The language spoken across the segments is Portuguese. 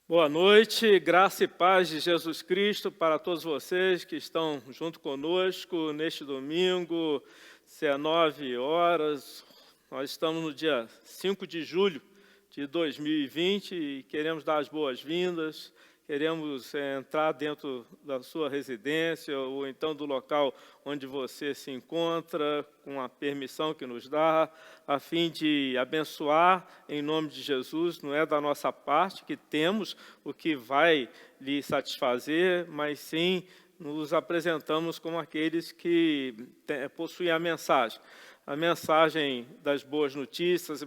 Boa noite, graça e paz de Jesus Cristo para todos vocês que estão junto conosco neste domingo, 19 horas. Nós estamos no dia 5 de julho de 2020 e queremos dar as boas-vindas, queremos entrar dentro da sua residência ou então do local onde você se encontra, com a permissão que nos dá, a fim de abençoar em nome de Jesus. Não é da nossa parte que temos o que vai lhe satisfazer, mas sim nos apresentamos como aqueles que possuem a mensagem das boas notícias,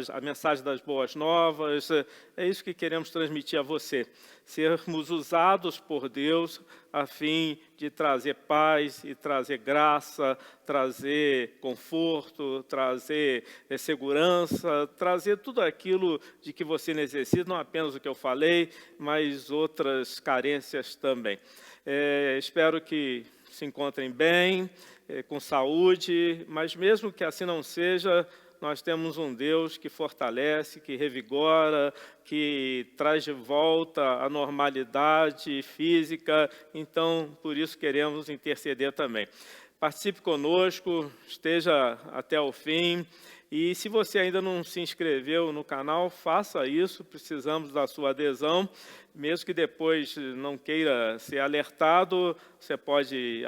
a mensagem das boas novas. É isso que queremos transmitir a você. Sermos usados por Deus a fim de trazer paz e trazer graça, trazer conforto, trazer segurança, trazer tudo aquilo de que você necessita, não apenas o que eu falei, mas outras carências também. Espero que se encontrem bem, com saúde, mas mesmo que assim não seja, nós temos um Deus que fortalece, que revigora, que traz de volta a normalidade física, então, por isso queremos interceder também. Participe conosco, esteja até o fim. E se você ainda não se inscreveu no canal, faça isso, precisamos da sua adesão. Mesmo que depois não queira ser alertado, você pode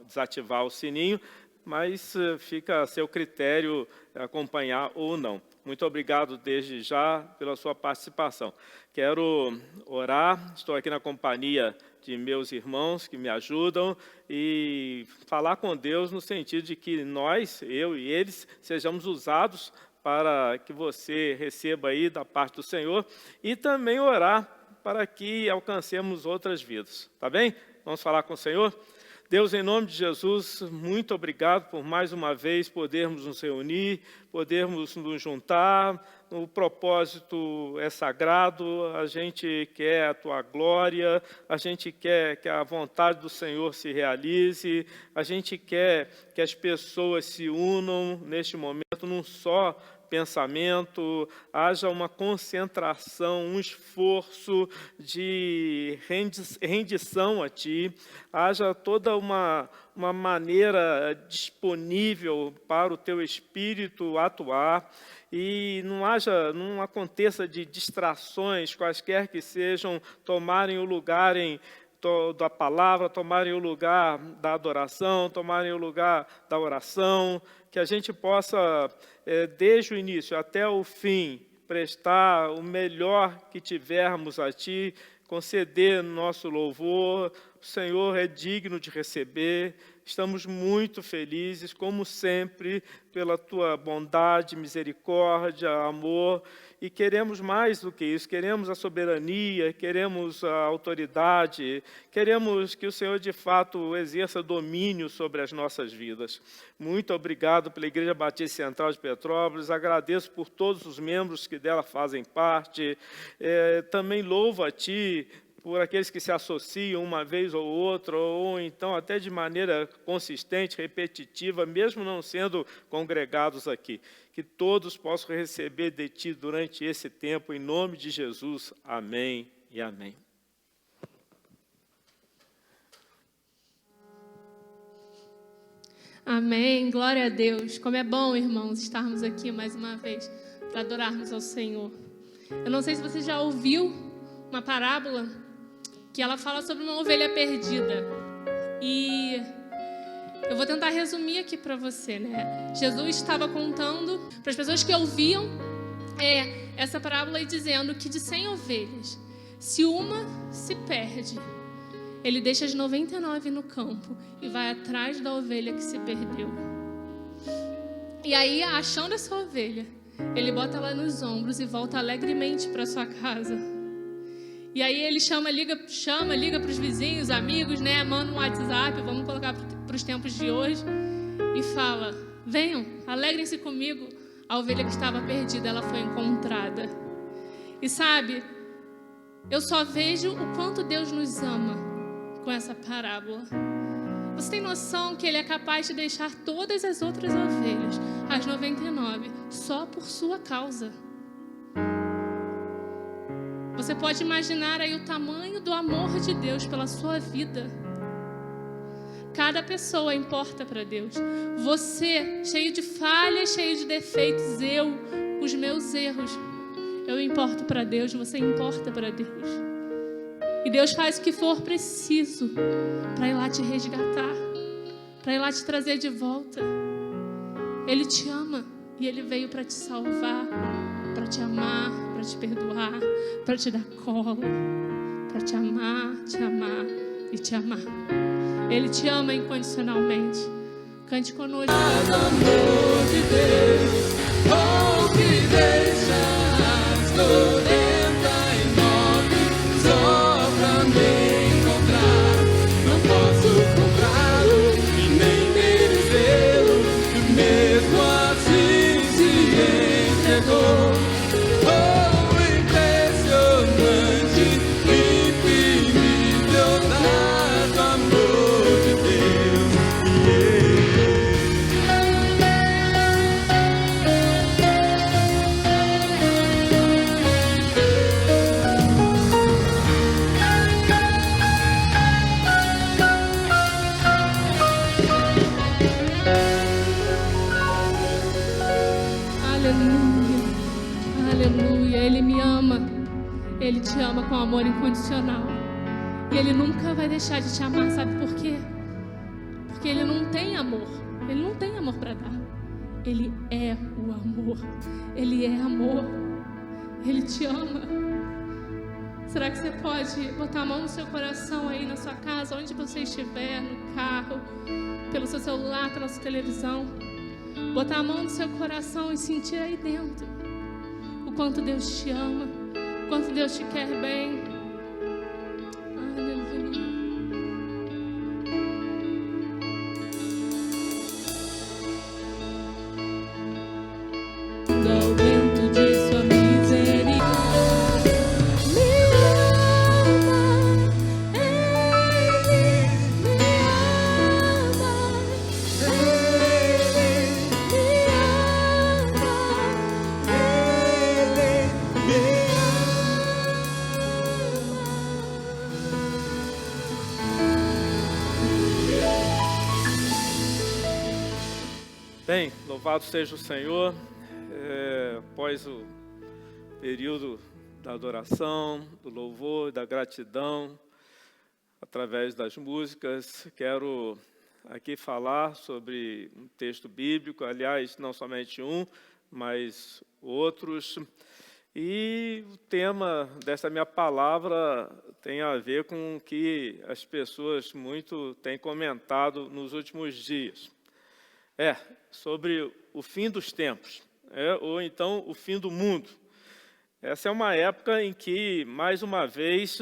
desativar o sininho, mas fica a seu critério acompanhar ou não. Muito obrigado desde já pela sua participação. Quero orar, estou aqui na companhia de meus irmãos que me ajudam e falar com Deus no sentido de que nós, eu e eles, sejamos usados para que você receba aí da parte do Senhor e também orar para que alcancemos outras vidas, tá bem? Vamos falar com o Senhor? Deus, em nome de Jesus, muito obrigado por mais uma vez podermos nos reunir, podermos nos juntar. O propósito é sagrado, a gente quer a Tua glória, a gente quer que a vontade do Senhor se realize, a gente quer que as pessoas se unam neste momento num só pensamento, haja uma concentração, um esforço de rendição a Ti, haja toda uma maneira disponível para o Teu Espírito atuar e não aconteça de distrações, quaisquer que sejam, tomarem o lugar da palavra, tomarem o lugar da adoração, tomarem o lugar da oração, que a gente possa, desde o início até o fim, prestar o melhor que tivermos a Ti, conceder nosso louvor. O Senhor é digno de receber. Estamos muito felizes, como sempre, pela Tua bondade, misericórdia, amor, e queremos mais do que isso, queremos a soberania, queremos a autoridade, queremos que o Senhor, de fato, exerça domínio sobre as nossas vidas. Muito obrigado pela Igreja Batista Central de Petrópolis, agradeço por todos os membros que dela fazem parte, também louvo a Ti, por aqueles que se associam uma vez ou outra, ou então até de maneira consistente, repetitiva, mesmo não sendo congregados aqui. Que todos possam receber de Ti durante esse tempo, em nome de Jesus. Amém e amém. Amém, glória a Deus. Como é bom, irmãos, estarmos aqui mais uma vez para adorarmos ao Senhor. Eu não sei se você já ouviu uma parábola que ela fala sobre uma ovelha perdida. E eu vou tentar resumir aqui para você, né? Jesus estava contando para as pessoas que ouviam essa parábola e dizendo que de 100 ovelhas, se uma se perde, ele deixa as 99 no campo e vai atrás da ovelha que se perdeu. E aí, achando essa ovelha, ele bota ela nos ombros e volta alegremente para sua casa. E aí ele liga para os vizinhos, amigos, né? Manda um WhatsApp, vamos colocar para os tempos de hoje, e fala: venham, alegrem-se comigo, a ovelha que estava perdida, ela foi encontrada. E sabe, eu só vejo o quanto Deus nos ama com essa parábola. Você tem noção que Ele é capaz de deixar todas as outras ovelhas, as 99, só por sua causa? Você Você pode imaginar aí o tamanho do amor de Deus pela sua vida. Cada pessoa importa para Deus. Você, cheio de falhas, cheio de defeitos, eu, os meus erros, eu importo para Deus, você importa para Deus. E Deus faz o que for preciso para ir lá te resgatar, para ir lá te trazer de volta. Ele te ama e Ele veio para te salvar, para te amar, para te perdoar, para te dar colo, para te amar e te amar. Ele te ama incondicionalmente. Cante conosco. Amor de Deus, oh, que deixa as 99 só pra me encontrar. Não posso comprá-lo e nem merecê-lo, mesmo assim se entregou. Oh, impressionante, infinito, dado amor de Deus. Aleluia, aleluia. Ele me ama. Ele te ama com amor incondicional. E Ele nunca vai deixar de te amar. Sabe por quê? Porque Ele não tem amor. Ele não tem amor para dar. Ele é o amor. Ele é amor. Ele te ama. Será que você pode botar a mão no seu coração aí na sua casa, onde você estiver, no carro, pelo seu celular, pela sua televisão? Botar a mão no seu coração e sentir aí dentro o quanto Deus te ama, o quanto Deus te quer bem. Aleluia. Do aumento de sua misericórdia, me ama, Ele me ama, Bem, louvado seja o Senhor. Após o período da adoração, do louvor, da gratidão, através das músicas, quero aqui falar sobre um texto bíblico, aliás, não somente um, mas outros. E o tema dessa minha palavra tem a ver com o que as pessoas muito têm comentado nos últimos dias. Sobre o fim dos tempos, ou então o fim do mundo. Essa é uma época em que, mais uma vez,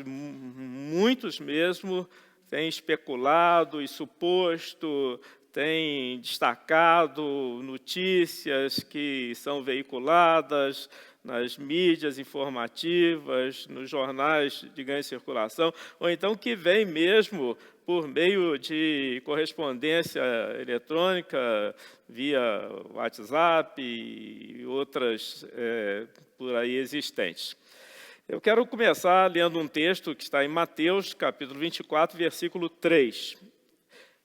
muitos mesmo, têm especulado e suposto, têm destacado notícias que são veiculadas nas mídias informativas, nos jornais de grande circulação, ou então que vem mesmo por meio de correspondência eletrônica, via WhatsApp e outras por aí existentes. Eu quero começar lendo um texto que está em Mateus, capítulo 24, versículo 3.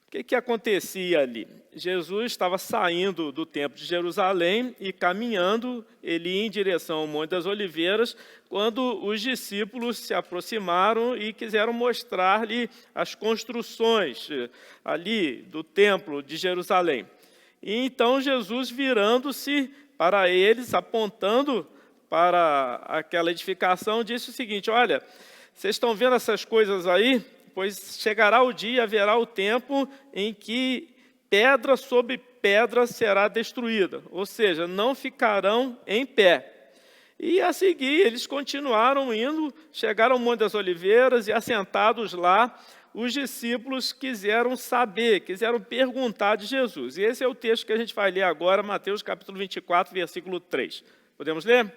O que acontecia ali? Jesus estava saindo do templo de Jerusalém e caminhando, ele ia em direção ao Monte das Oliveiras, quando os discípulos se aproximaram e quiseram mostrar-lhe as construções ali do templo de Jerusalém. E então Jesus, virando-se para eles, apontando para aquela edificação, disse o seguinte: olha, vocês estão vendo essas coisas aí? Pois chegará o dia, haverá o tempo em que pedra sobre pedra será destruída, ou seja, não ficarão em pé. E a seguir, eles continuaram indo, chegaram ao Monte das Oliveiras e, assentados lá, os discípulos quiseram saber, quiseram perguntar de Jesus. E esse é o texto que a gente vai ler agora, Mateus capítulo 24, versículo 3. Podemos ler?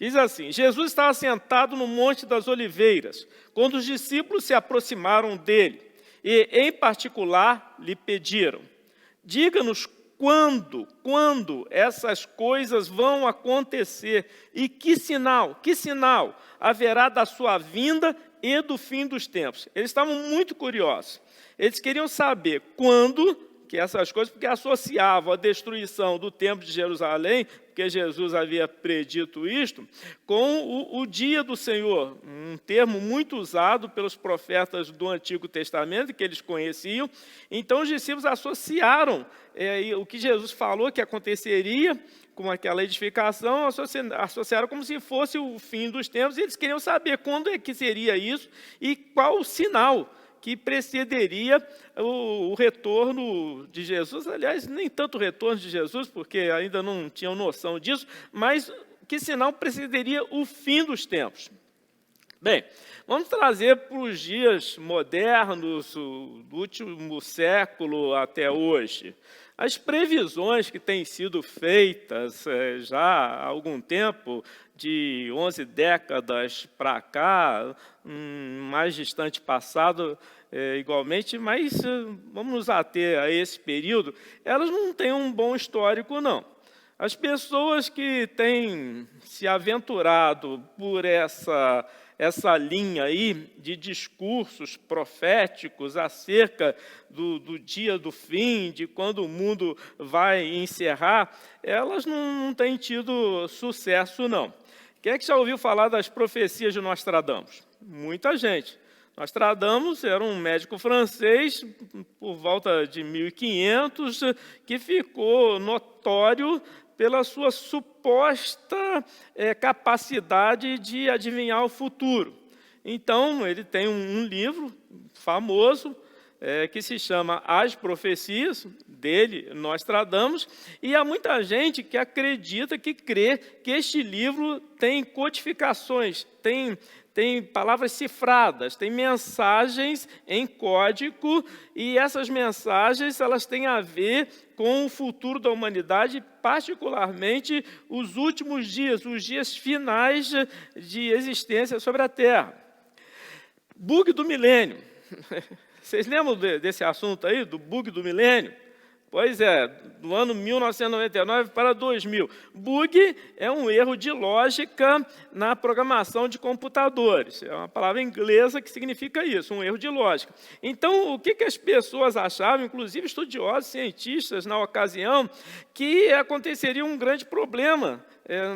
Diz assim: Jesus estava sentado no Monte das Oliveiras, quando os discípulos se aproximaram dele e, em particular, lhe pediram: diga-nos quando essas coisas vão acontecer e que sinal haverá da sua vinda e do fim dos tempos. Eles estavam muito curiosos. Eles queriam saber quando que essas coisas, porque associavam a destruição do templo de Jerusalém, porque Jesus havia predito isto, com o dia do Senhor, um termo muito usado pelos profetas do Antigo Testamento, que eles conheciam. Então, os discípulos associaram o que Jesus falou que aconteceria com aquela edificação, associaram como se fosse o fim dos tempos, e eles queriam saber quando é que seria isso e qual o sinal que precederia o retorno de Jesus. Aliás, nem tanto o retorno de Jesus, porque ainda não tinham noção disso, mas que sinal precederia o fim dos tempos. Bem, vamos trazer para os dias modernos, do último século até hoje. As previsões que têm sido feitas já há algum tempo, de 11 décadas para cá, mais distante passado, igualmente, mas vamos nos ater a esse período, elas não têm um bom histórico, não. As pessoas que têm se aventurado por essa linha aí de discursos proféticos acerca do dia do fim, de quando o mundo vai encerrar, elas não têm tido sucesso, não. Quem é que já ouviu falar das profecias de Nostradamus? Muita gente. Nostradamus era um médico francês, por volta de 1500, que ficou notório pela sua suposta capacidade de adivinhar o futuro. Então, ele tem um livro famoso, que se chama As Profecias, dele, Nostradamus, e há muita gente que acredita, que crê que este livro tem codificações, tem palavras cifradas, tem mensagens em código, e essas mensagens elas têm a ver com o futuro da humanidade, particularmente os últimos dias, os dias finais de existência sobre a Terra. Bug do milênio. Vocês lembram desse assunto aí, do bug do milênio? Pois é, do ano 1999 para 2000. Bug é um erro de lógica na programação de computadores. É uma palavra inglesa que significa isso, um erro de lógica. Então, o que as pessoas achavam, inclusive estudiosos, cientistas, na ocasião, que aconteceria um grande problema.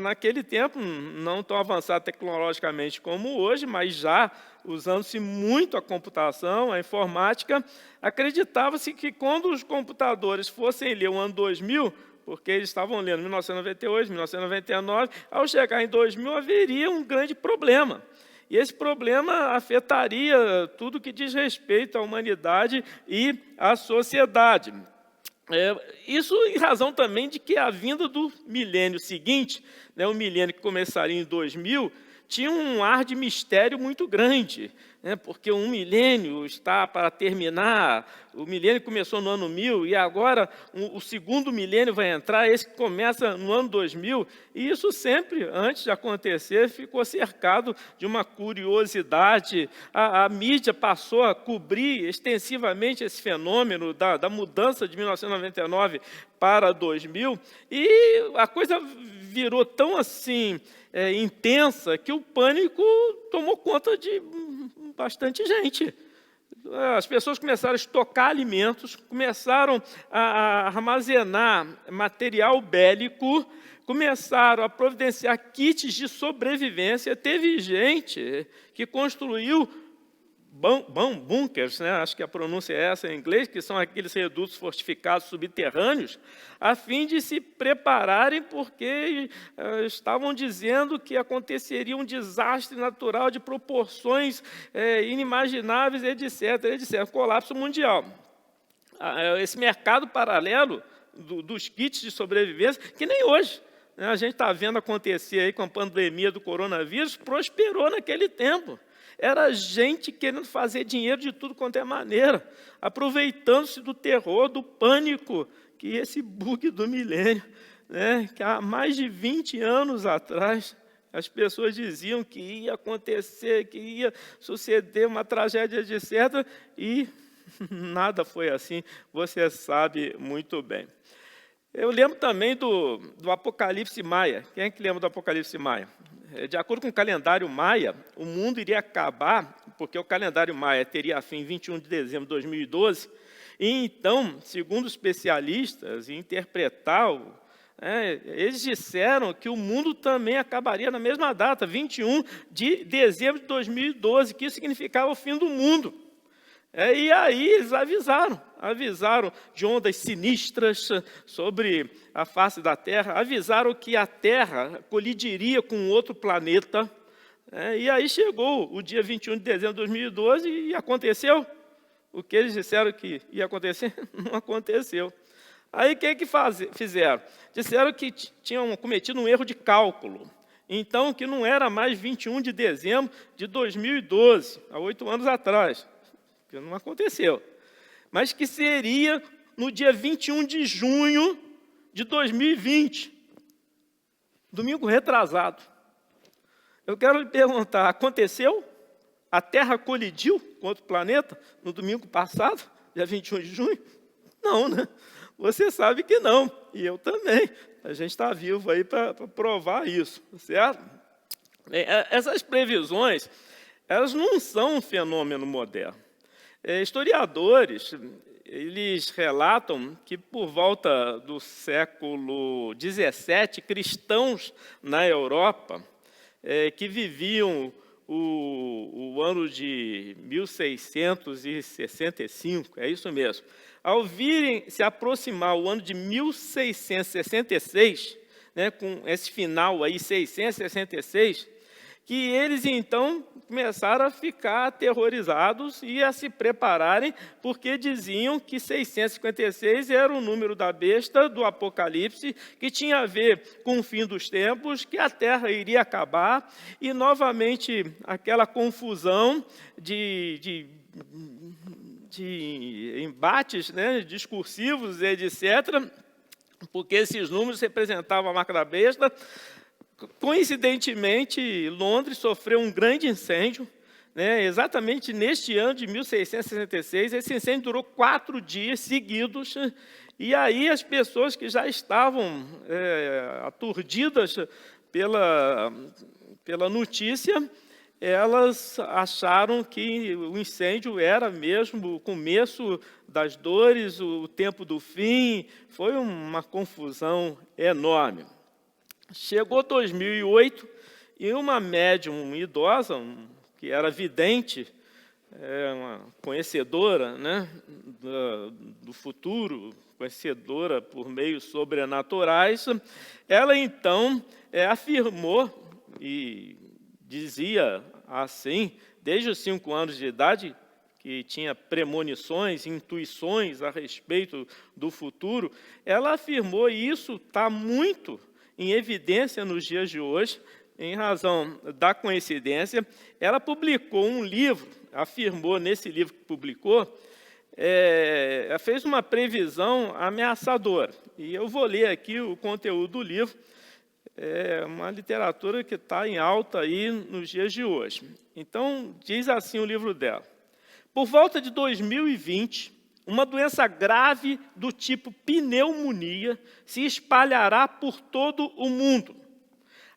Naquele tempo, não tão avançado tecnologicamente como hoje, mas já usando-se muito a computação, a informática, acreditava-se que quando os computadores fossem ler o ano 2000, porque eles estavam lendo 1998, 1999, ao chegar em 2000 haveria um grande problema. E esse problema afetaria tudo que diz respeito à humanidade e à sociedade. Isso em razão também de que a vinda do milênio seguinte, o milênio que começaria em 2000, tinha um ar de mistério muito grande, porque um milênio está para terminar, o milênio começou no ano 1000, e agora o segundo milênio vai entrar, esse que começa no ano 2000, e isso sempre, antes de acontecer, ficou cercado de uma curiosidade. A mídia passou a cobrir extensivamente esse fenômeno da mudança de 1999 para 2000, e a coisa virou tão assim intensa que o pânico tomou conta de bastante gente. As pessoas começaram a estocar alimentos, começaram a armazenar material bélico, começaram a providenciar kits de sobrevivência. Teve gente que construiu bunkers, acho que a pronúncia é essa em inglês, que são aqueles redutos fortificados subterrâneos, a fim de se prepararem, porque estavam dizendo que aconteceria um desastre natural de proporções inimagináveis, etc., colapso mundial. Esse mercado paralelo dos kits de sobrevivência, que nem hoje, a gente está vendo acontecer aí com a pandemia do coronavírus, prosperou naquele tempo. Era gente querendo fazer dinheiro de tudo quanto é maneira, aproveitando-se do terror, do pânico, que esse bug do milênio, que há mais de 20 anos atrás, as pessoas diziam que ia acontecer, que ia suceder uma tragédia, etc., e nada foi assim, você sabe muito bem. Eu lembro também do Apocalipse Maia. Quem é que lembra do Apocalipse Maia? De acordo com o calendário Maia, o mundo iria acabar, porque o calendário Maia teria fim em 21 de dezembro de 2012, e então, segundo especialistas, eles disseram que o mundo também acabaria na mesma data, 21 de dezembro de 2012, que isso significava o fim do mundo. E aí eles avisaram de ondas sinistras sobre a face da Terra, avisaram que a Terra colidiria com outro planeta. E aí chegou o dia 21 de dezembro de 2012 e aconteceu o que eles disseram que ia acontecer, não aconteceu. Aí o que fizeram? Disseram que tinham cometido um erro de cálculo. Então, que não era mais 21 de dezembro de 2012, há 8 anos atrás. Que não aconteceu, mas que seria no dia 21 de junho de 2020, domingo retrasado. Eu quero lhe perguntar, aconteceu? A Terra colidiu com outro planeta no domingo passado, dia 21 de junho? Não, né? Você sabe que não, e eu também. A gente está vivo aí para provar isso, certo? Essas previsões, elas não são um fenômeno moderno. Historiadores, eles relatam que por volta do século XVII, cristãos na Europa, que viviam o ano de 1665, é isso mesmo, ao virem se aproximar o ano de 1666, com esse final aí, 666, que eles, então, começaram a ficar aterrorizados e a se prepararem, porque diziam que 656 era o número da besta do Apocalipse, que tinha a ver com o fim dos tempos, que a Terra iria acabar, e, novamente, aquela confusão de embates discursivos, etc., porque esses números representavam a marca da besta. Coincidentemente, Londres sofreu um grande incêndio, exatamente neste ano de 1666. Esse incêndio durou 4 dias seguidos, e aí as pessoas que já estavam aturdidas pela notícia, elas acharam que o incêndio era mesmo o começo das dores, o tempo do fim. Foi uma confusão enorme. Chegou 2008 e uma médium idosa, que era vidente, uma conhecedora do futuro, conhecedora por meios sobrenaturais, ela então afirmou e dizia assim, desde os 5 anos de idade, que tinha premonições, intuições a respeito do futuro. Ela afirmou, e isso está muito em evidência nos dias de hoje, em razão da coincidência. Ela publicou um livro, afirmou nesse livro que publicou, ela fez uma previsão ameaçadora. E eu vou ler aqui o conteúdo do livro. É uma literatura que está em alta aí nos dias de hoje. Então, diz assim o livro dela. Por volta de 2020, uma doença grave do tipo pneumonia se espalhará por todo o mundo,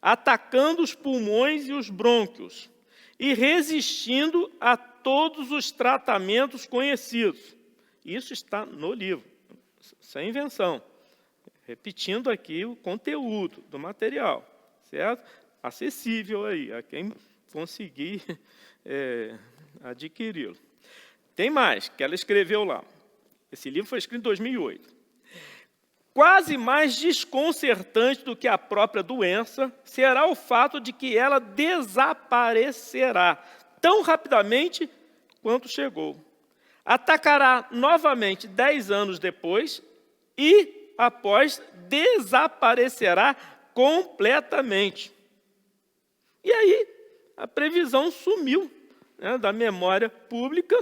atacando os pulmões e os brônquios, e resistindo a todos os tratamentos conhecidos. Isso está no livro, sem invenção. Repetindo aqui o conteúdo do material, certo? Acessível aí, a quem conseguir adquiri-lo. Tem mais, que ela escreveu lá. Esse livro foi escrito em 2008. Quase mais desconcertante do que a própria doença será o fato de que ela desaparecerá tão rapidamente quanto chegou. Atacará novamente 10 anos depois e, após, desaparecerá completamente. E aí, a previsão sumiu da memória pública.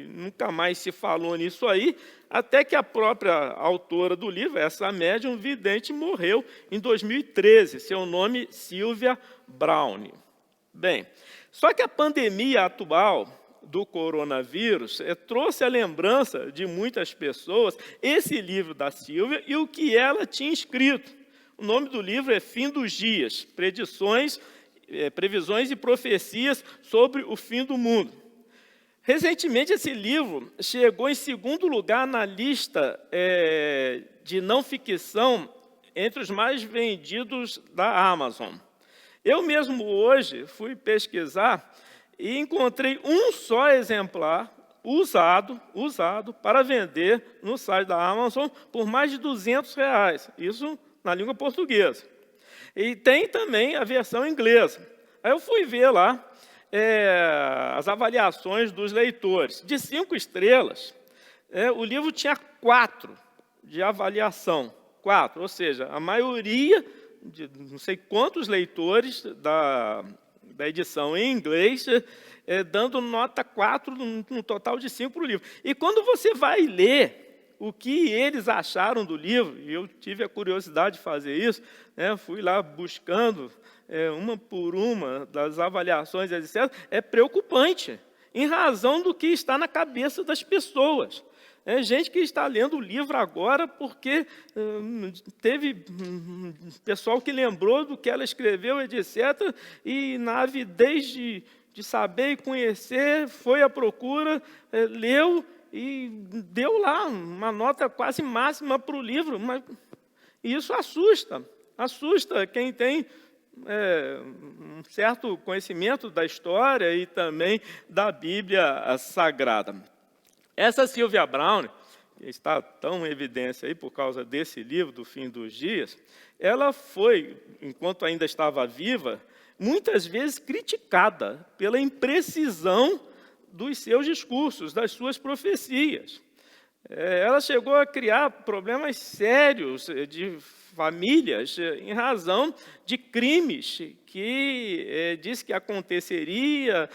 Nunca mais se falou nisso aí, até que a própria autora do livro, essa médium vidente, morreu em 2013. Seu nome, Sylvia Browne. Bem, só que a pandemia atual, do coronavírus trouxe à lembrança de muitas pessoas esse livro da Sílvia e o que ela tinha escrito. O nome do livro é Fim dos Dias, Previsões e Profecias sobre o Fim do Mundo. Recentemente, esse livro chegou em segundo lugar na lista de não ficção entre os mais vendidos da Amazon. Eu mesmo hoje fui pesquisar e encontrei um só exemplar usado para vender no site da Amazon por mais de R$200, isso na língua portuguesa. E tem também a versão inglesa. Aí eu fui ver lá as avaliações dos leitores. De 5 estrelas, o livro tinha 4 de avaliação. 4, ou seja, a maioria de não sei quantos leitores da edição em inglês, dando nota 4 no total de 5 para o livro. E quando você vai ler o que eles acharam do livro, e eu tive a curiosidade de fazer isso, fui lá buscando uma por uma das avaliações, etc., é preocupante, em razão do que está na cabeça das pessoas. Gente que está lendo o livro agora porque teve pessoal que lembrou do que ela escreveu, etc., e na avidez de saber e conhecer, foi à procura, leu e deu lá uma nota quase máxima para o livro. Mas isso assusta quem tem um certo conhecimento da história e também da Bíblia Sagrada. Essa Sylvia Browne, que está tão em evidência aí por causa desse livro, do Fim dos Dias, ela foi, enquanto ainda estava viva, muitas vezes criticada pela imprecisão dos seus discursos, das suas profecias. Ela chegou a criar problemas sérios de famílias em razão de crimes que disse que aconteceriam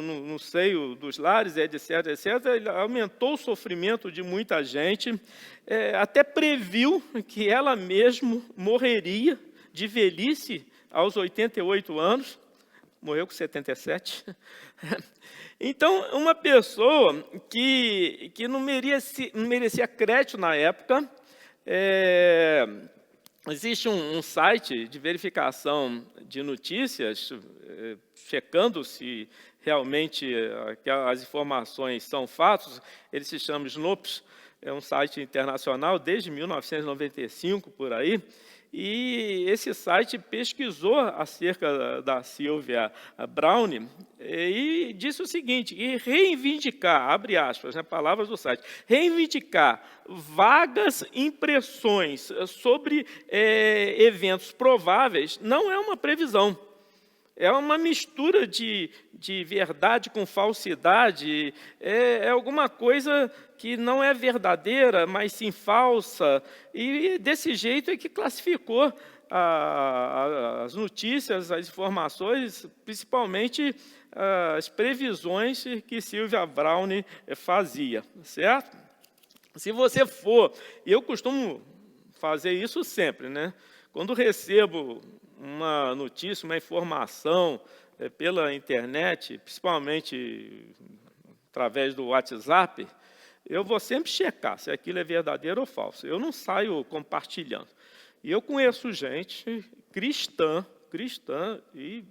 no seio dos lares, etc., etc. Ele aumentou o sofrimento de muita gente, até previu que ela mesma morreria de velhice aos 88 anos, morreu com 77. Então, uma pessoa que não merecia crédito na época. Existe um site de verificação de notícias, checando se realmente as informações são fatos. Ele se chama Snopes, é um site internacional desde 1995, por aí. E esse site pesquisou acerca da Sylvia Browne e disse o seguinte: e reivindicar, abre aspas, palavras do site, reivindicar vagas impressões sobre eventos prováveis não é uma previsão. É uma mistura de verdade com falsidade, é alguma coisa que não é verdadeira, mas sim falsa, e desse jeito é que classificou as notícias, as informações, principalmente as previsões que Sylvia Browne fazia, certo? Se você for, e eu costumo fazer isso sempre, quando recebo uma notícia, uma informação pela internet, principalmente através do WhatsApp, eu vou sempre checar se aquilo é verdadeiro ou falso. Eu não saio compartilhando. E eu conheço gente cristã, e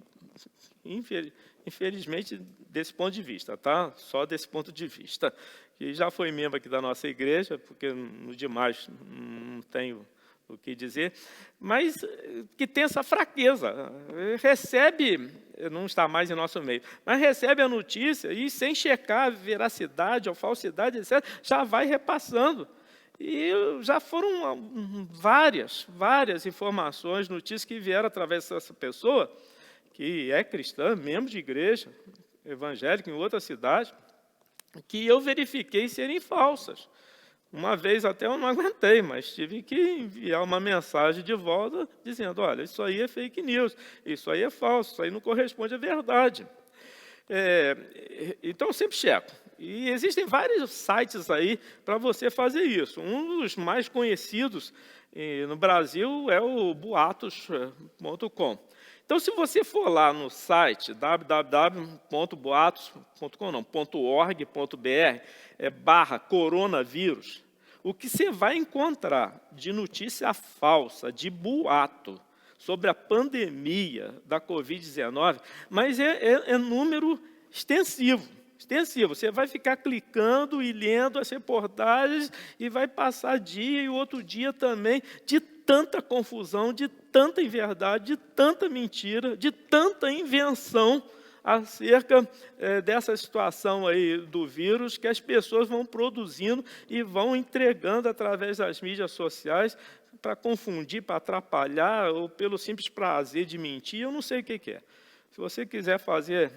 infelizmente desse ponto de vista, tá? Só desse ponto de vista, que já foi membro aqui da nossa igreja, porque no demais não tenho o que dizer, mas que tem essa fraqueza, recebe, não está mais em nosso meio, mas recebe a notícia e sem checar a veracidade ou falsidade, etc., já vai repassando. E já foram várias informações, notícias que vieram através dessa pessoa, que é cristã, membro de igreja evangélica em outra cidade, que eu verifiquei serem falsas. Uma vez até eu não aguentei, mas tive que enviar uma mensagem de volta dizendo: olha, isso aí é fake news, isso aí é falso, isso aí não corresponde à verdade. Então, eu sempre checo. E existem vários sites aí para você fazer isso. Um dos mais conhecidos no Brasil é o boatos.com. Então, se você for lá no site www.boatos.org.br/coronavírus, o que você vai encontrar de notícia falsa, de boato, sobre a pandemia da Covid-19, mas é número extensivo. Você vai ficar clicando e lendo as reportagens e vai passar dia e outro dia também de tanta confusão, de tanta inverdade, de tanta mentira, de tanta invenção acerca dessa situação aí do vírus que as pessoas vão produzindo e vão entregando através das mídias sociais para confundir, para atrapalhar, ou pelo simples prazer de mentir, eu não sei o que é. Se você quiser fazer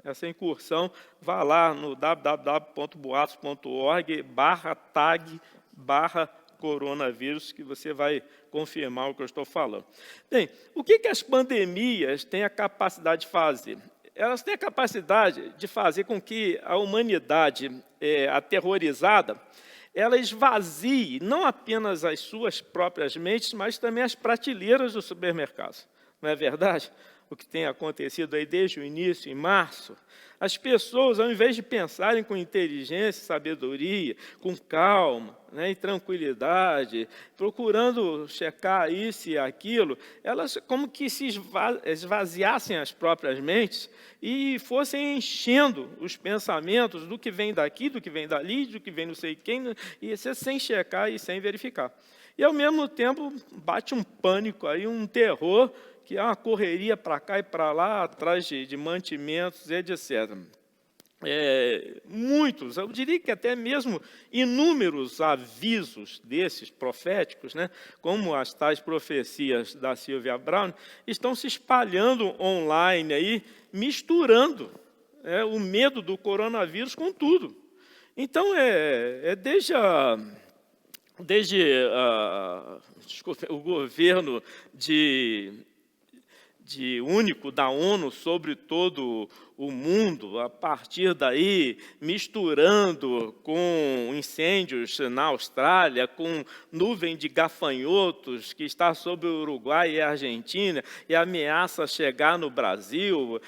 essa incursão, vá lá no www.boatos.org/tag/coronavírus, que você vai confirmar o que eu estou falando. Bem, o que as pandemias têm a capacidade de fazer? Elas têm a capacidade de fazer com que a humanidade aterrorizada, ela esvazie não apenas as suas próprias mentes, mas também as prateleiras dos supermercados. Não é verdade? O que tem acontecido aí desde o início, em março, as pessoas, ao invés de pensarem com inteligência, sabedoria, com calma, né, e tranquilidade, procurando checar isso e aquilo, elas como que se esvaziassem as próprias mentes e fossem enchendo os pensamentos do que vem daqui, do que vem dali, do que vem não sei quem, e sem checar e sem verificar. E, ao mesmo tempo, bate um pânico, aí, um terror, que é uma correria para cá e para lá, atrás de mantimentos, etc. Muitos, eu diria que até mesmo inúmeros avisos desses proféticos, né, como as tais profecias da Sylvia Browne, estão se espalhando online, aí, misturando o medo do coronavírus com tudo. Então, desde o governo único da ONU sobre todo o mundo, a partir daí, misturando com incêndios na Austrália, com nuvem de gafanhotos que está sobre o Uruguai e a Argentina, e ameaça chegar no Brasil,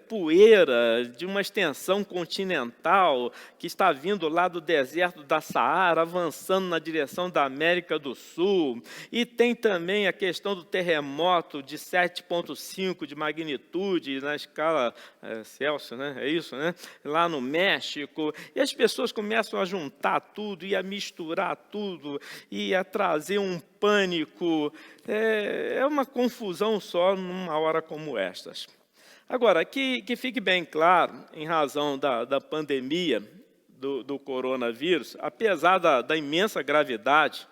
poeira de uma extensão continental que está vindo lá do deserto da Saara, avançando na direção da América do Sul, e tem também a questão do terremoto de 7,5 de magnitude na escala Celsius, né? É isso, né? Lá no México, e as pessoas começam a juntar tudo e a misturar tudo e a trazer um pânico. É uma confusão só numa hora como estas. Agora, que fique bem claro, em razão da pandemia do coronavírus, apesar da imensa gravidade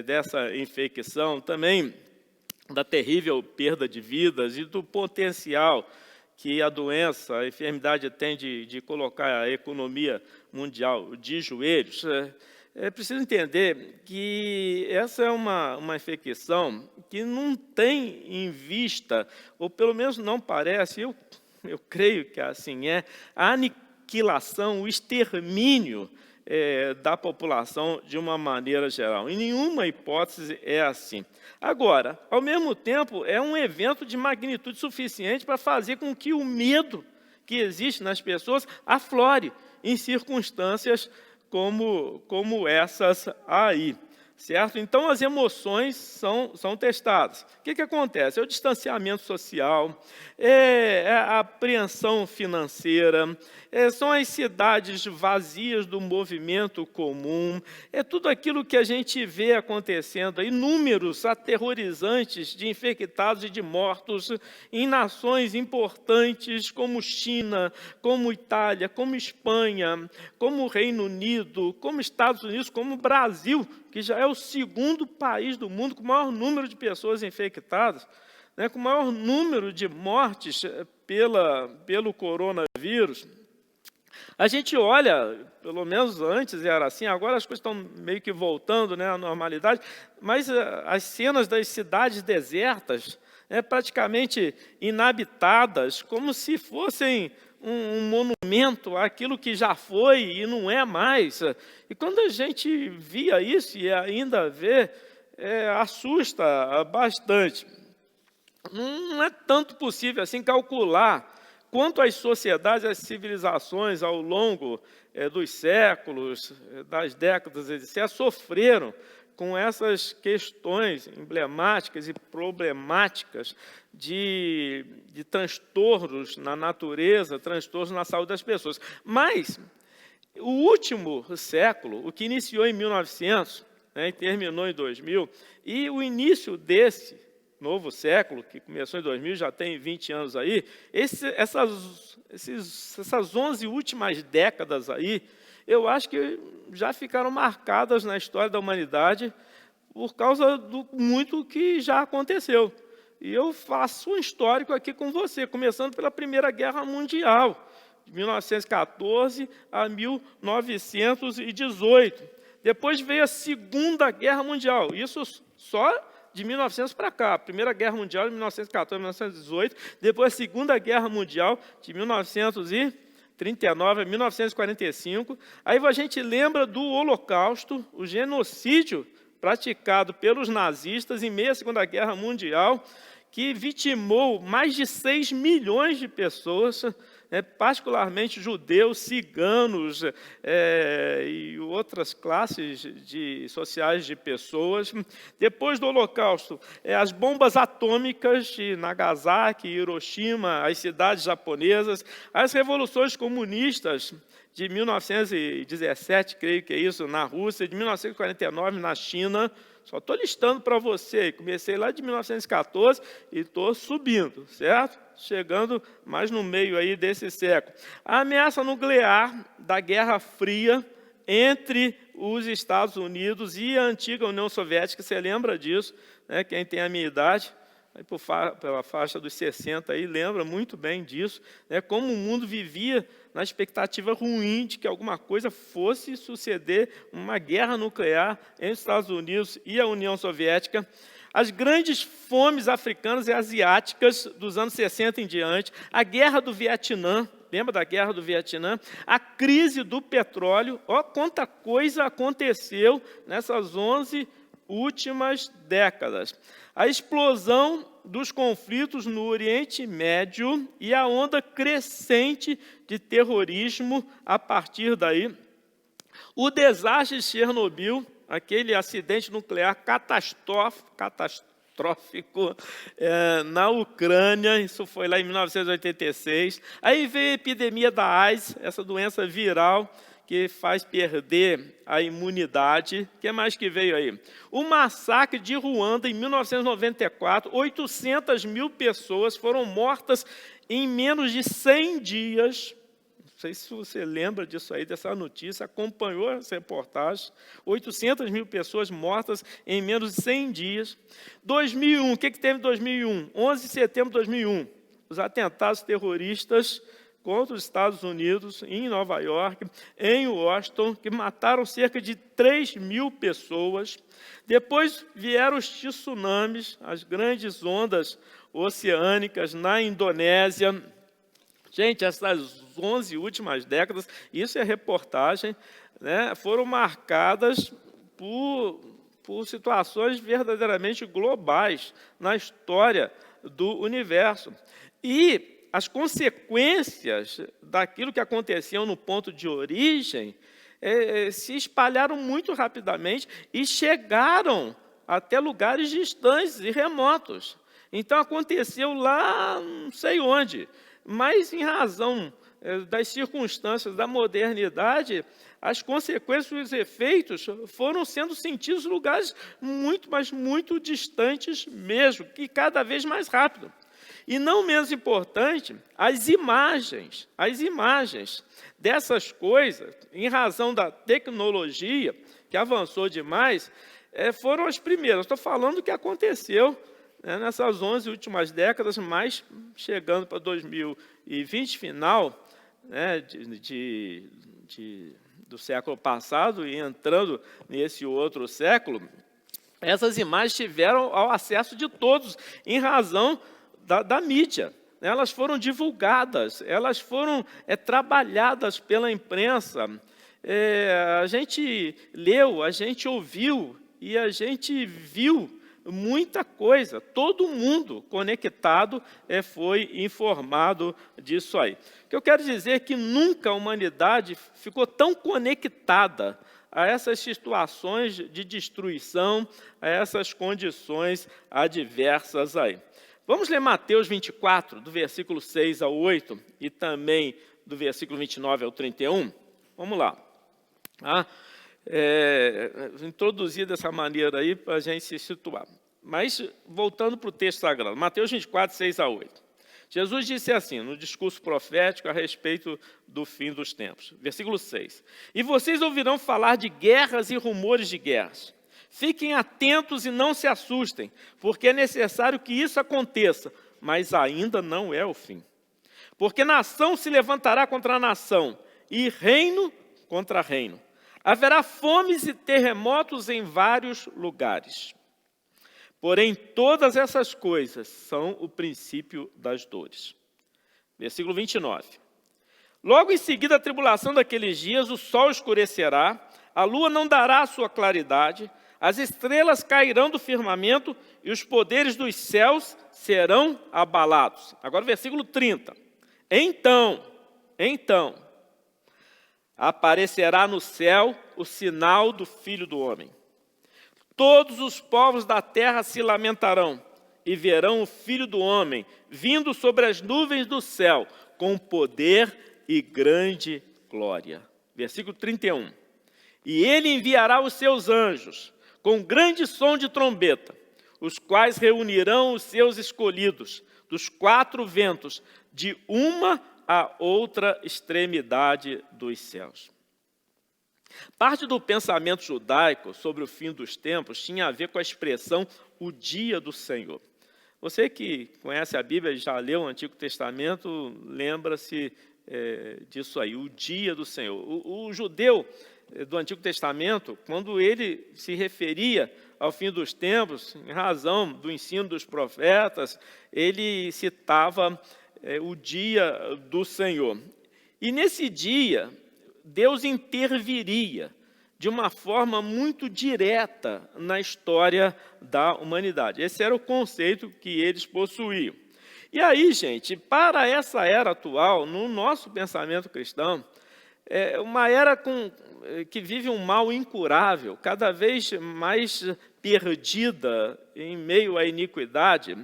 dessa infecção, também da terrível perda de vidas e do potencial que a doença, a enfermidade tem de colocar a economia mundial de joelhos, é preciso entender que essa é uma infecção que não tem em vista, ou pelo menos não parece, eu creio que assim a aniquilação, o extermínio da população de uma maneira geral. Em nenhuma hipótese é assim. Agora, ao mesmo tempo, é um evento de magnitude suficiente para fazer com que o medo que existe nas pessoas aflore em circunstâncias como essas aí. Certo? Então, as emoções são testadas. O que acontece? É o distanciamento social, a apreensão financeira, são as cidades vazias do movimento comum, é tudo aquilo que a gente vê acontecendo aí, números aterrorizantes de infectados e de mortos em nações importantes como China, como Itália, como Espanha, como Reino Unido, como Estados Unidos, como Brasil, que já é o segundo país do mundo com o maior número de pessoas infectadas, né, com o maior número de mortes pelo coronavírus. A gente olha, pelo menos antes era assim, agora as coisas estão meio que voltando, né, à normalidade, mas as cenas das cidades desertas, praticamente inabitadas, como se fossem um monumento àquilo que já foi e não é mais. E quando a gente via isso e ainda vê, assusta bastante. não é tanto possível assim calcular quanto as sociedades, as civilizações, ao longo dos séculos, das décadas, etc., sofreram com essas questões emblemáticas e problemáticas de transtornos na natureza, transtornos na saúde das pessoas. Mas o último século, o que iniciou em 1900, né, e terminou em 2000, e o início desse novo século, que começou em 2000, já tem 20 anos aí, essas 11 últimas décadas aí, eu acho que já ficaram marcadas na história da humanidade por causa do muito que já aconteceu. E eu faço um histórico aqui com você, começando pela Primeira Guerra Mundial, de 1914 a 1918. Depois veio a Segunda Guerra Mundial, isso só de 1900 para cá. A Primeira Guerra Mundial de 1914 a 1918, depois a Segunda Guerra Mundial de 1939 a 1945. Aí a gente lembra do Holocausto, o genocídio praticado pelos nazistas em meio à Segunda Guerra Mundial, que vitimou mais de 6 milhões de pessoas, particularmente judeus, ciganos e outras classes sociais de pessoas. Depois do Holocausto, as bombas atômicas de Nagasaki, Hiroshima, as cidades japonesas, as revoluções comunistas de 1917, creio que é isso, na Rússia, de 1949 na China. Só estou listando para você, comecei lá de 1914 e estou subindo, certo? Chegando mais no meio aí desse século. A ameaça nuclear da Guerra Fria entre os Estados Unidos e a antiga União Soviética, você lembra disso, né? Quem tem a minha idade, aí pela faixa dos 60, aí, lembra muito bem disso, né? Como o mundo vivia na expectativa ruim de que alguma coisa fosse suceder, uma guerra nuclear entre os Estados Unidos e a União Soviética. As grandes fomes africanas e asiáticas dos anos 60 em diante, a Guerra do Vietnã, lembra da Guerra do Vietnã? A crise do petróleo, ó, quanta coisa aconteceu nessas 11 últimas décadas. A explosão dos conflitos no Oriente Médio e a onda crescente de terrorismo a partir daí. O desastre de Chernobyl, aquele acidente nuclear catastrófico na Ucrânia, isso foi lá em 1986. Aí veio a epidemia da AIDS, essa doença viral que faz perder a imunidade. O que mais que veio aí? O massacre de Ruanda, em 1994, 800 mil pessoas foram mortas em menos de 100 dias. Não sei se você lembra disso aí, dessa notícia, acompanhou essa reportagem. 800 mil pessoas mortas em menos de 100 dias. 2001, o que teve em 2001? 11 de setembro de 2001, os atentados terroristas contra os Estados Unidos, em Nova York, em Washington, que mataram cerca de 3 mil pessoas. Depois vieram os tsunamis, as grandes ondas oceânicas na Indonésia. Gente, essas 11 últimas décadas, isso é reportagem, né, foram marcadas por situações verdadeiramente globais na história do universo. E as consequências daquilo que aconteceu no ponto de origem se espalharam muito rapidamente e chegaram até lugares distantes e remotos. Então, aconteceu lá, não sei onde, mas em razão das circunstâncias da modernidade, as consequências e os efeitos foram sendo sentidos em lugares muito, mas muito distantes mesmo, e cada vez mais rápido. E não menos importante, as imagens dessas coisas, em razão da tecnologia, que avançou demais, foram as primeiras. Estou falando do que aconteceu nessas 11 últimas décadas, mas chegando para 2020, final do século passado e entrando nesse outro século, essas imagens tiveram ao acesso de todos, em razão da mídia. Elas foram divulgadas, elas foram trabalhadas pela imprensa. A gente leu, a gente ouviu e a gente viu muita coisa. Todo mundo conectado foi informado disso aí. O que eu quero dizer é que nunca a humanidade ficou tão conectada a essas situações de destruição, a essas condições adversas aí. Vamos ler Mateus 24, do versículo 6 ao 8, e também do versículo 29 ao 31. Vamos lá. Introduzir dessa maneira aí para a gente se situar. Mas, voltando para o texto sagrado, Mateus 24, 6 a 8. Jesus disse assim, no discurso profético a respeito do fim dos tempos. Versículo 6. E vocês ouvirão falar de guerras e rumores de guerras. Fiquem atentos e não se assustem, porque é necessário que isso aconteça, mas ainda não é o fim. Porque nação se levantará contra nação, e reino contra reino. Haverá fomes e terremotos em vários lugares. Porém, todas essas coisas são o princípio das dores. Versículo 29. Logo em seguida, a tribulação daqueles dias, o sol escurecerá, a lua não dará a sua claridade, as estrelas cairão do firmamento e os poderes dos céus serão abalados. Agora, versículo 30. Então, aparecerá no céu o sinal do Filho do Homem. Todos os povos da terra se lamentarão e verão o Filho do Homem vindo sobre as nuvens do céu com poder e grande glória. Versículo 31. E ele enviará os seus anjos com grande som de trombeta, os quais reunirão os seus escolhidos dos 4 ventos, de uma a outra extremidade dos céus. Parte do pensamento judaico sobre o fim dos tempos tinha a ver com a expressão o dia do Senhor. Você que conhece a Bíblia e já leu o Antigo Testamento, lembra-se disso aí, o dia do Senhor. O judeu do Antigo Testamento, quando ele se referia ao fim dos tempos, em razão do ensino dos profetas, ele citava o dia do Senhor. E nesse dia, Deus interviria de uma forma muito direta na história da humanidade. Esse era o conceito que eles possuíam. E aí, gente, para essa era atual, no nosso pensamento cristão, é uma era que vive um mal incurável, cada vez mais perdida em meio à iniquidade.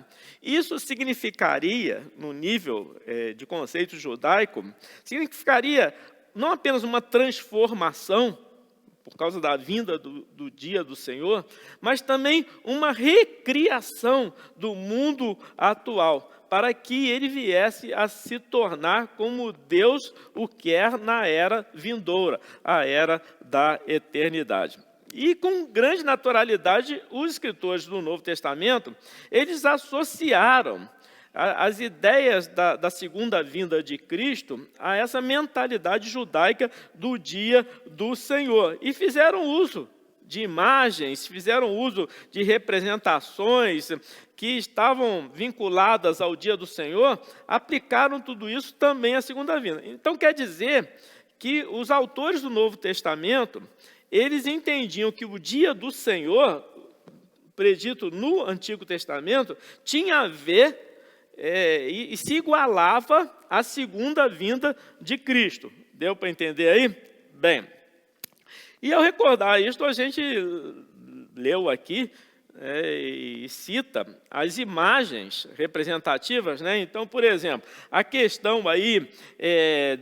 Isso significaria, no nível de conceito judaico, significaria não apenas uma transformação, por causa da vinda do dia do Senhor, mas também uma recriação do mundo atual, para que ele viesse a se tornar como Deus o quer na era vindoura, a era da eternidade. E com grande naturalidade, os escritores do Novo Testamento, eles associaram as ideias da segunda vinda de Cristo a essa mentalidade judaica do dia do Senhor. E fizeram uso de imagens, fizeram uso de representações que estavam vinculadas ao dia do Senhor, aplicaram tudo isso também à segunda vinda. Então quer dizer que os autores do Novo Testamento, eles entendiam que o dia do Senhor, predito no Antigo Testamento, tinha a ver e se igualava à segunda vinda de Cristo. Deu para entender aí? Bem, e ao recordar isto, a gente leu aqui e cita as imagens representativas, né? Então, por exemplo, a questão aí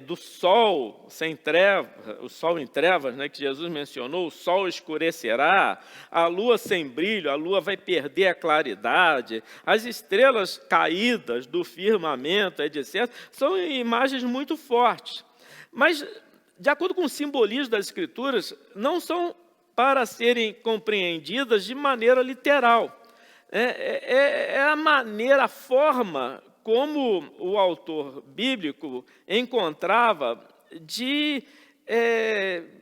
do sol sem trevas, o sol em trevas, né, que Jesus mencionou, o sol escurecerá, a lua sem brilho, a lua vai perder a claridade, as estrelas caídas do firmamento, etc., são imagens muito fortes. Mas, de acordo com o simbolismo das Escrituras, não são para serem compreendidas de maneira literal. É a maneira, a forma como o autor bíblico encontrava de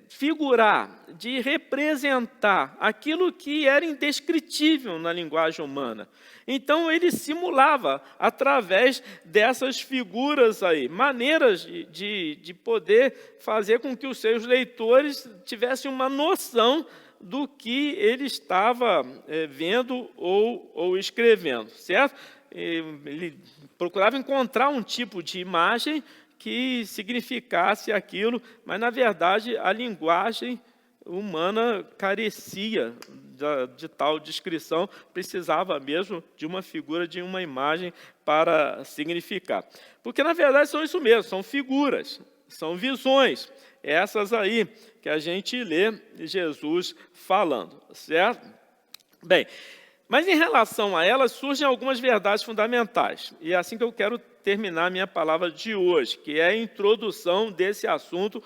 figurar, de representar aquilo que era indescritível na linguagem humana. Então, ele simulava, através dessas figuras aí, maneiras de poder fazer com que os seus leitores tivessem uma noção do que ele estava vendo ou escrevendo, certo? Ele procurava encontrar um tipo de imagem que significasse aquilo, mas, na verdade, a linguagem humana carecia de tal descrição, precisava mesmo de uma figura, de uma imagem para significar. Porque, na verdade, são isso mesmo, são figuras, são visões, essas aí que a gente lê Jesus falando, certo? Bem, mas em relação a elas surgem algumas verdades fundamentais, e é assim que eu quero terminar a minha palavra de hoje, que é a introdução desse assunto,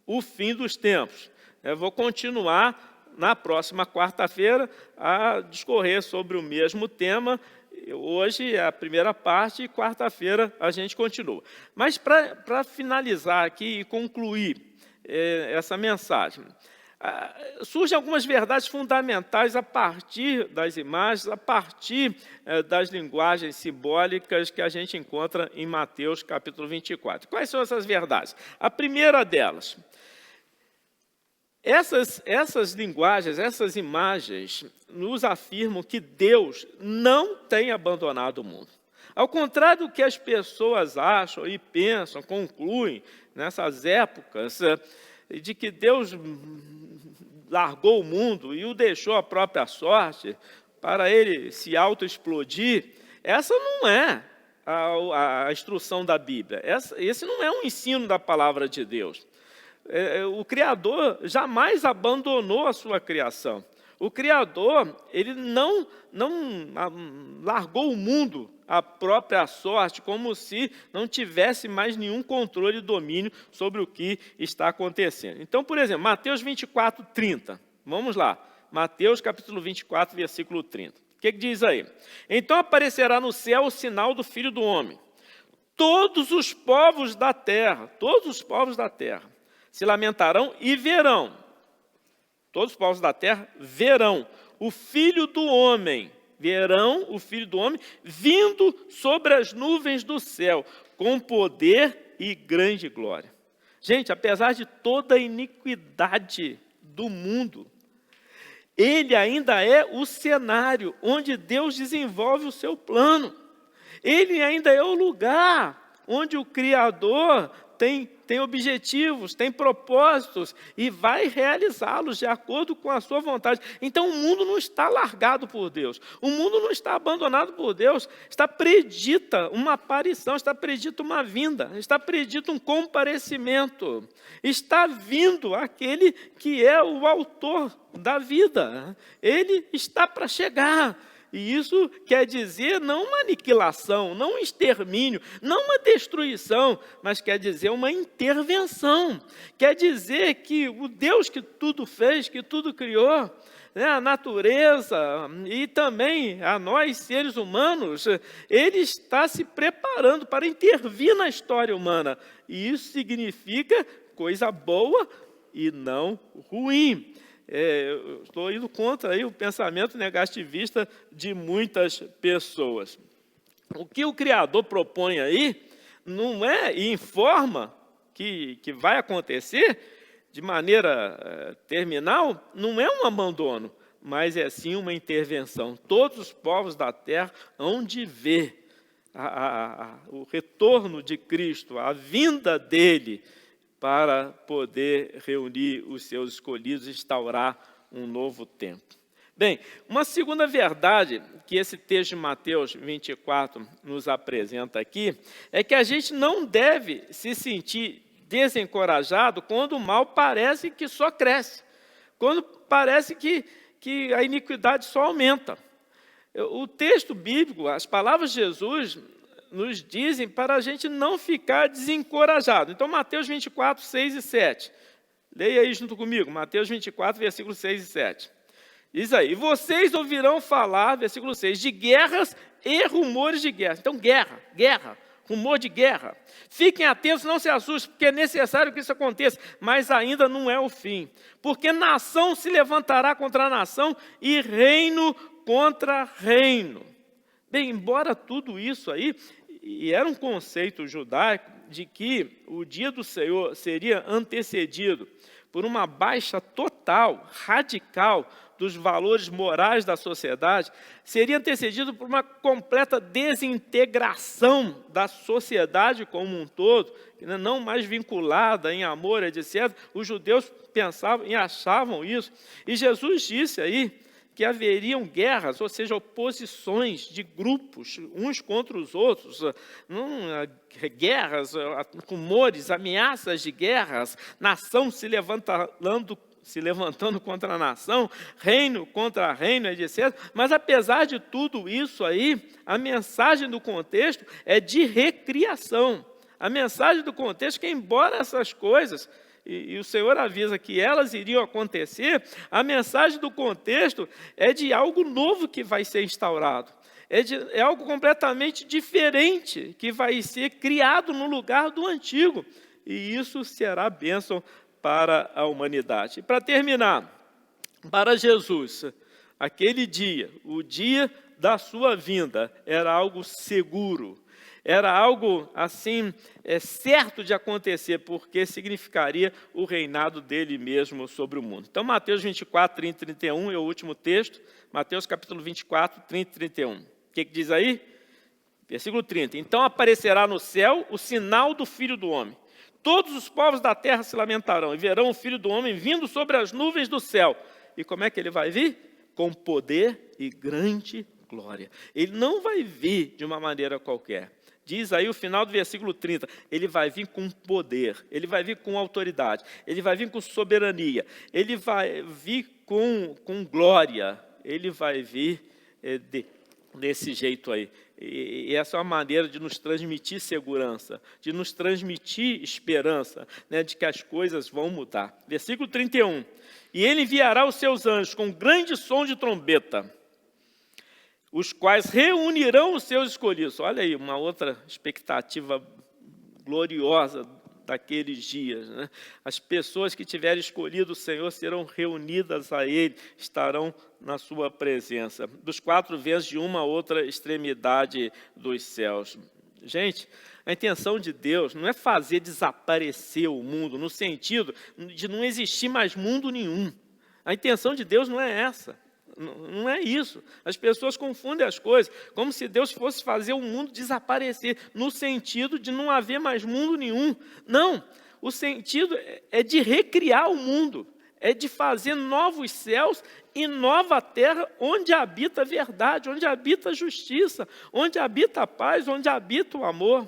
o fim dos tempos. Eu vou continuar na próxima quarta-feira a discorrer sobre o mesmo tema. Hoje é a primeira parte e quarta-feira a gente continua. Mas para finalizar aqui e concluir essa mensagem, surgem algumas verdades fundamentais a partir das imagens, a partir das linguagens simbólicas que a gente encontra em Mateus capítulo 24. Quais são essas verdades? A primeira delas: essas linguagens, essas imagens nos afirmam que Deus não tem abandonado o mundo. Ao contrário do que as pessoas acham e pensam, concluem nessas épocas, de que Deus largou o mundo e o deixou à própria sorte para ele se autoexplodir, essa não é a instrução da Bíblia. Esse não é um ensino da palavra de Deus. O Criador jamais abandonou a sua criação. O Criador, ele não largou o mundo à própria sorte, como se não tivesse mais nenhum controle e domínio sobre o que está acontecendo. Então, por exemplo, Mateus 24, 30. Vamos lá. Mateus capítulo 24, versículo 30. O que diz aí? Então aparecerá no céu o sinal do Filho do Homem. Todos os povos da terra se lamentarão e verão. Todos os povos da terra verão o Filho do Homem. Verão o Filho do Homem vindo sobre as nuvens do céu, com poder e grande glória. Gente, apesar de toda a iniquidade do mundo, ele ainda é o cenário onde Deus desenvolve o seu plano. Ele ainda é o lugar onde o Criador tem objetivos, tem propósitos e vai realizá-los de acordo com a sua vontade. Então o mundo não está largado por Deus, o mundo não está abandonado por Deus, está predita uma aparição, está predita uma vinda, está predito um comparecimento, está vindo aquele que é o autor da vida, ele está para chegar. E isso quer dizer não uma aniquilação, não um extermínio, não uma destruição, mas quer dizer uma intervenção. Quer dizer que o Deus que tudo fez, que tudo criou, a natureza e também a nós, seres humanos, ele está se preparando para intervir na história humana. E isso significa coisa boa e não ruim. Eu estou indo contra aí o pensamento negativista de muitas pessoas. O que o Criador propõe aí não é e informa que vai acontecer de maneira terminal, não é um abandono, mas é sim uma intervenção. Todos os povos da terra hão de ver o retorno de Cristo, a vinda dele, para poder reunir os seus escolhidos e instaurar um novo tempo. Bem, uma segunda verdade que esse texto de Mateus 24 nos apresenta aqui, é que a gente não deve se sentir desencorajado quando o mal parece que só cresce, quando parece que a iniquidade só aumenta. O texto bíblico, as palavras de Jesus, nos dizem para a gente não ficar desencorajado. Então, Mateus 24, 6 e 7. Leia aí junto comigo, Mateus 24, versículos 6 e 7. Diz aí: e vocês ouvirão falar, versículo 6, de guerras e rumores de guerra. Então, guerra, rumor de guerra. Fiquem atentos, não se assustem, porque é necessário que isso aconteça, mas ainda não é o fim. Porque nação se levantará contra nação e reino contra reino. Bem, embora tudo isso aí, e era um conceito judaico de que o dia do Senhor seria antecedido por uma baixa total, radical, dos valores morais da sociedade, seria antecedido por uma completa desintegração da sociedade como um todo, não mais vinculada em amor, etc. Os judeus pensavam e achavam isso. E Jesus disse aí que haveriam guerras, ou seja, oposições de grupos, uns contra os outros, guerras, rumores, ameaças de guerras, nação se levantando contra a nação, reino contra reino, etc. Mas apesar de tudo isso aí, a mensagem do contexto é de recriação. A mensagem do contexto é que, embora essas coisas, e o Senhor avisa que elas iriam acontecer, a mensagem do contexto é de algo novo que vai ser instaurado. É algo completamente diferente que vai ser criado no lugar do antigo. E isso será bênção para a humanidade. E para terminar, para Jesus, aquele dia, o dia da sua vinda, era algo seguro. Era algo assim, certo de acontecer, porque significaria o reinado dele mesmo sobre o mundo. Então, Mateus 24, 30 e 31 é o último texto. Mateus capítulo 24, 30 e 31. O que diz aí? Versículo 30. Então aparecerá no céu o sinal do Filho do Homem. Todos os povos da terra se lamentarão e verão o Filho do Homem vindo sobre as nuvens do céu. E como é que ele vai vir? Com poder e grande glória. Ele não vai vir de uma maneira qualquer. Diz aí o final do versículo 30, ele vai vir com poder, ele vai vir com autoridade, ele vai vir com soberania, ele vai vir com glória, ele vai vir desse jeito aí. E essa é uma maneira de nos transmitir segurança, de nos transmitir esperança, né, de que as coisas vão mudar. Versículo 31, e ele enviará os seus anjos com grande som de trombeta, os quais reunirão os seus escolhidos. Olha aí, uma outra expectativa gloriosa daqueles dias, né? As pessoas que tiverem escolhido o Senhor serão reunidas a Ele, estarão na sua presença, dos quatro ventos de uma a outra extremidade dos céus. Gente, a intenção de Deus não é fazer desaparecer o mundo, no sentido de não existir mais mundo nenhum. A intenção de Deus não é essa. Não é isso. As pessoas confundem as coisas, como se Deus fosse fazer o mundo desaparecer, no sentido de não haver mais mundo nenhum. Não, o sentido é de recriar o mundo, é de fazer novos céus e nova terra, onde habita a verdade, onde habita a justiça, onde habita a paz, onde habita o amor.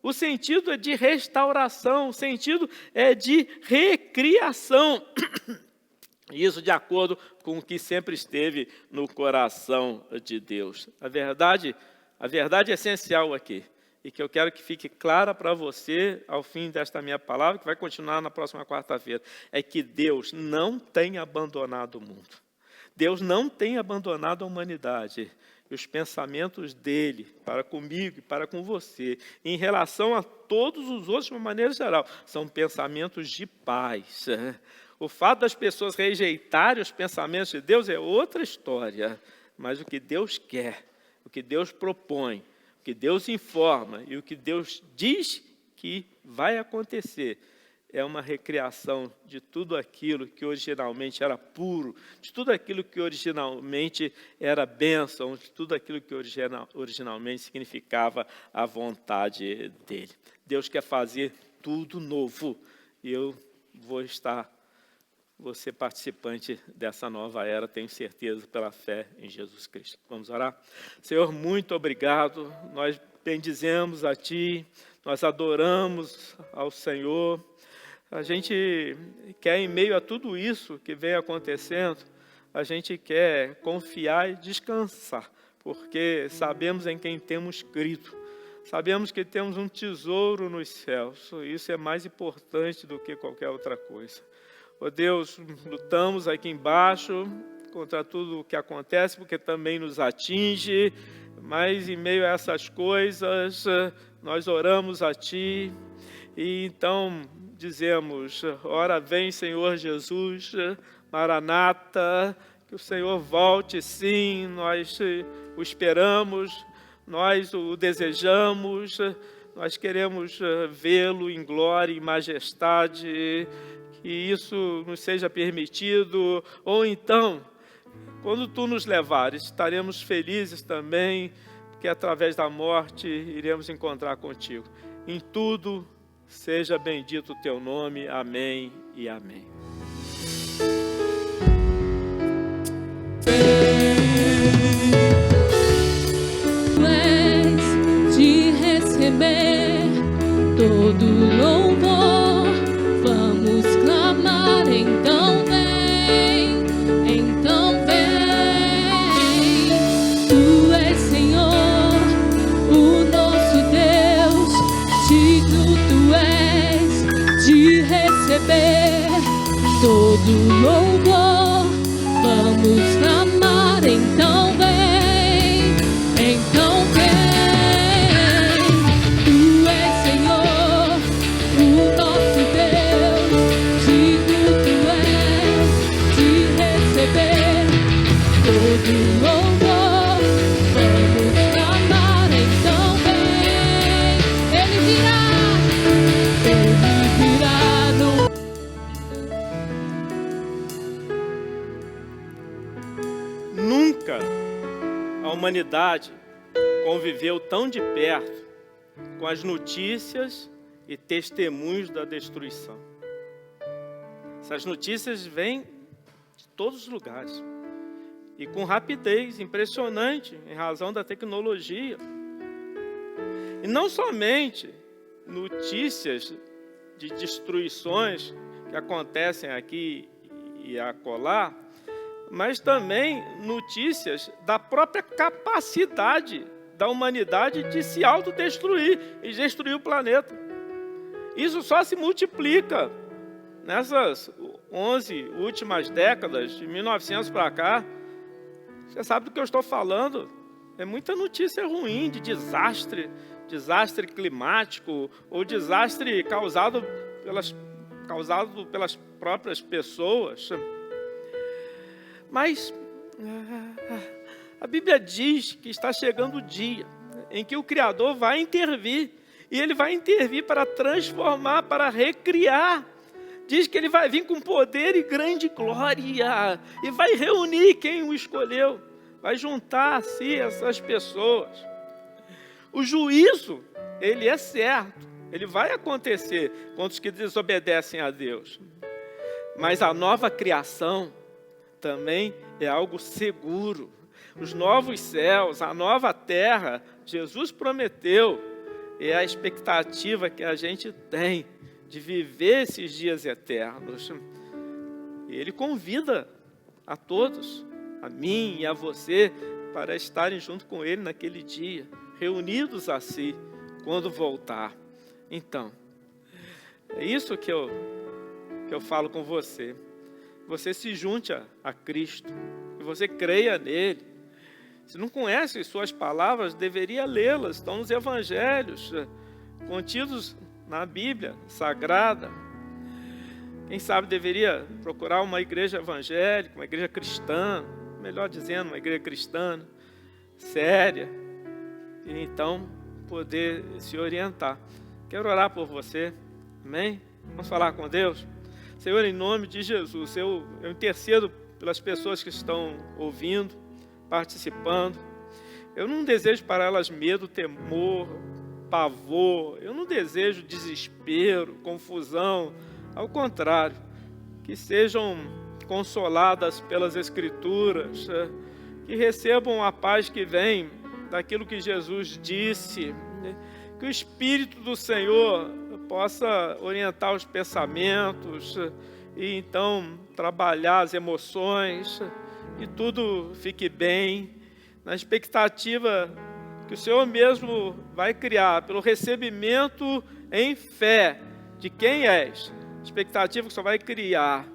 O sentido é de restauração, o sentido é de recriação. Isso de acordo com o que sempre esteve no coração de Deus. A verdade essencial aqui, e que eu quero que fique clara para você ao fim desta minha palavra, que vai continuar na próxima quarta-feira, é que Deus não tem abandonado o mundo. Deus não tem abandonado a humanidade. E os pensamentos dele para comigo e para com você, em relação a todos os outros de uma maneira geral, são pensamentos de paz. O fato das pessoas rejeitarem os pensamentos de Deus é outra história, mas o que Deus quer, o que Deus propõe, o que Deus informa e o que Deus diz que vai acontecer é uma recriação de tudo aquilo que originalmente era puro, de tudo aquilo que originalmente era bênção, de tudo aquilo que originalmente significava a vontade dele. Deus quer fazer tudo novo e eu vou ser participante dessa nova era, tenho certeza, pela fé em Jesus Cristo. Vamos orar? Senhor, muito obrigado, nós bendizemos a Ti, nós adoramos ao Senhor. A gente quer, em meio a tudo isso que vem acontecendo, a gente quer confiar e descansar, porque sabemos em quem temos crido. Sabemos que temos um tesouro nos céus, isso é mais importante do que qualquer outra coisa. Ó Deus, lutamos aqui embaixo contra tudo o que acontece, porque também nos atinge, mas em meio a essas coisas, nós oramos a Ti, e então dizemos, ora vem Senhor Jesus, Maranata, que o Senhor volte sim, nós o esperamos, nós o desejamos, nós queremos vê-lo em glória e majestade, que isso nos seja permitido, ou então, quando tu nos levares, estaremos felizes também, porque através da morte iremos encontrar contigo. Em tudo, seja bendito o teu nome. Amém e amém. De receber todo louvor, vamos clamar, então vem, tu és Senhor, o nosso Deus, digno tu és de receber todo louvor, vamos clamar, então vem. Nunca a humanidade conviveu tão de perto com as notícias e testemunhos da destruição. Essas notícias vêm de todos os lugares e com rapidez impressionante em razão da tecnologia. E não somente notícias de destruições que acontecem aqui e acolá, mas também notícias da própria capacidade da humanidade de se autodestruir e destruir o planeta. Isso só se multiplica nessas 11 últimas décadas, de 1900 para cá. Você sabe do que eu estou falando? É muita notícia ruim de desastre climático ou desastre causado pelas próprias pessoas. Mas a Bíblia diz que está chegando o dia em que o Criador vai intervir. E Ele vai intervir para transformar, para recriar. Diz que Ele vai vir com poder e grande glória. E vai reunir quem o escolheu. Vai juntar a si essas pessoas. O juízo, ele é certo. Ele vai acontecer contra os que desobedecem a Deus. Mas a nova criação também é algo seguro. Os novos céus, a nova terra, Jesus prometeu. É a expectativa que a gente tem de viver esses dias eternos. E Ele convida a todos, a mim e a você, para estarem junto com Ele naquele dia, reunidos a si, quando voltar. Então, é isso que eu falo com você. Você se junte a Cristo, e você creia nele. Se não conhece suas palavras, deveria lê-las. Estão nos evangelhos, contidos na Bíblia Sagrada. Quem sabe deveria procurar uma igreja evangélica, uma igreja cristã, melhor dizendo, uma igreja cristã, séria, e então poder se orientar. Quero orar por você, amém? Vamos falar com Deus? Senhor, em nome de Jesus, eu intercedo pelas pessoas que estão ouvindo, participando. Eu não desejo para elas medo, temor, pavor. Eu não desejo desespero, confusão. Ao contrário, que sejam consoladas pelas Escrituras, que recebam a paz que vem daquilo que Jesus disse, que o Espírito do Senhor possa orientar os pensamentos e então trabalhar as emoções e tudo fique bem, na expectativa que o Senhor mesmo vai criar pelo recebimento em fé de quem és, expectativa que o Senhor vai criar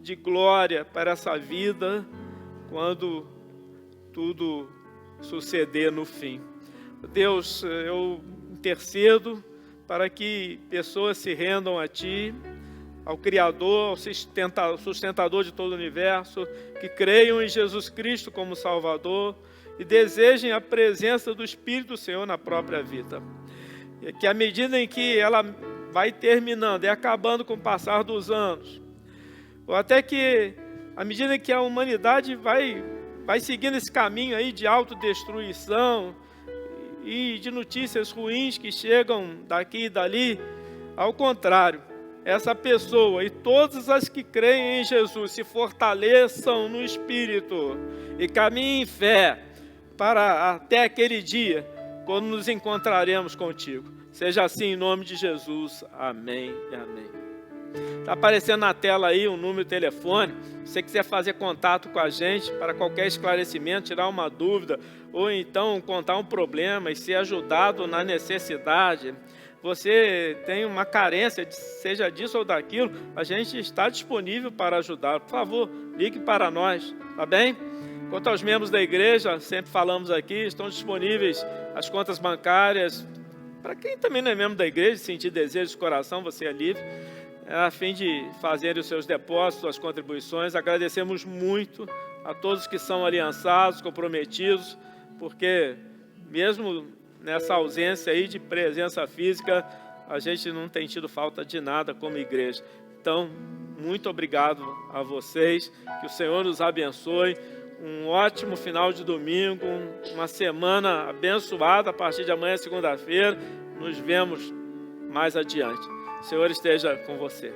de glória para essa vida quando tudo suceder no fim. Deus, eu intercedo para que pessoas se rendam a Ti, ao Criador, ao sustentador de todo o universo, que creiam em Jesus Cristo como Salvador e desejem a presença do Espírito do Senhor na própria vida. E que à medida em que ela vai terminando e acabando com o passar dos anos, ou até que, à medida que a humanidade vai seguindo esse caminho aí de autodestruição e de notícias ruins que chegam daqui e dali, ao contrário, essa pessoa e todas as que creem em Jesus se fortaleçam no Espírito e caminhem em fé para até aquele dia, quando nos encontraremos contigo. Seja assim em nome de Jesus. Amém e amém. Está aparecendo na tela aí um número de telefone. Se você quiser fazer contato com a gente para qualquer esclarecimento, tirar uma dúvida, ou então contar um problema e ser ajudado na necessidade, você tem uma carência, seja disso ou daquilo, a gente está disponível para ajudar. Por favor, ligue para nós, tá bem? Quanto aos membros da igreja, sempre falamos aqui, estão disponíveis as contas bancárias. Para quem também não é membro da igreja, sentir desejo de coração, você é livre, a fim de fazerem os seus depósitos, as contribuições. Agradecemos muito a todos que são aliançados, comprometidos, porque mesmo nessa ausência aí de presença física, a gente não tem tido falta de nada como igreja. Então, muito obrigado a vocês, que o Senhor nos abençoe. Um ótimo final de domingo, uma semana abençoada. A partir de amanhã, segunda-feira, nos vemos mais adiante. O Senhor esteja com você.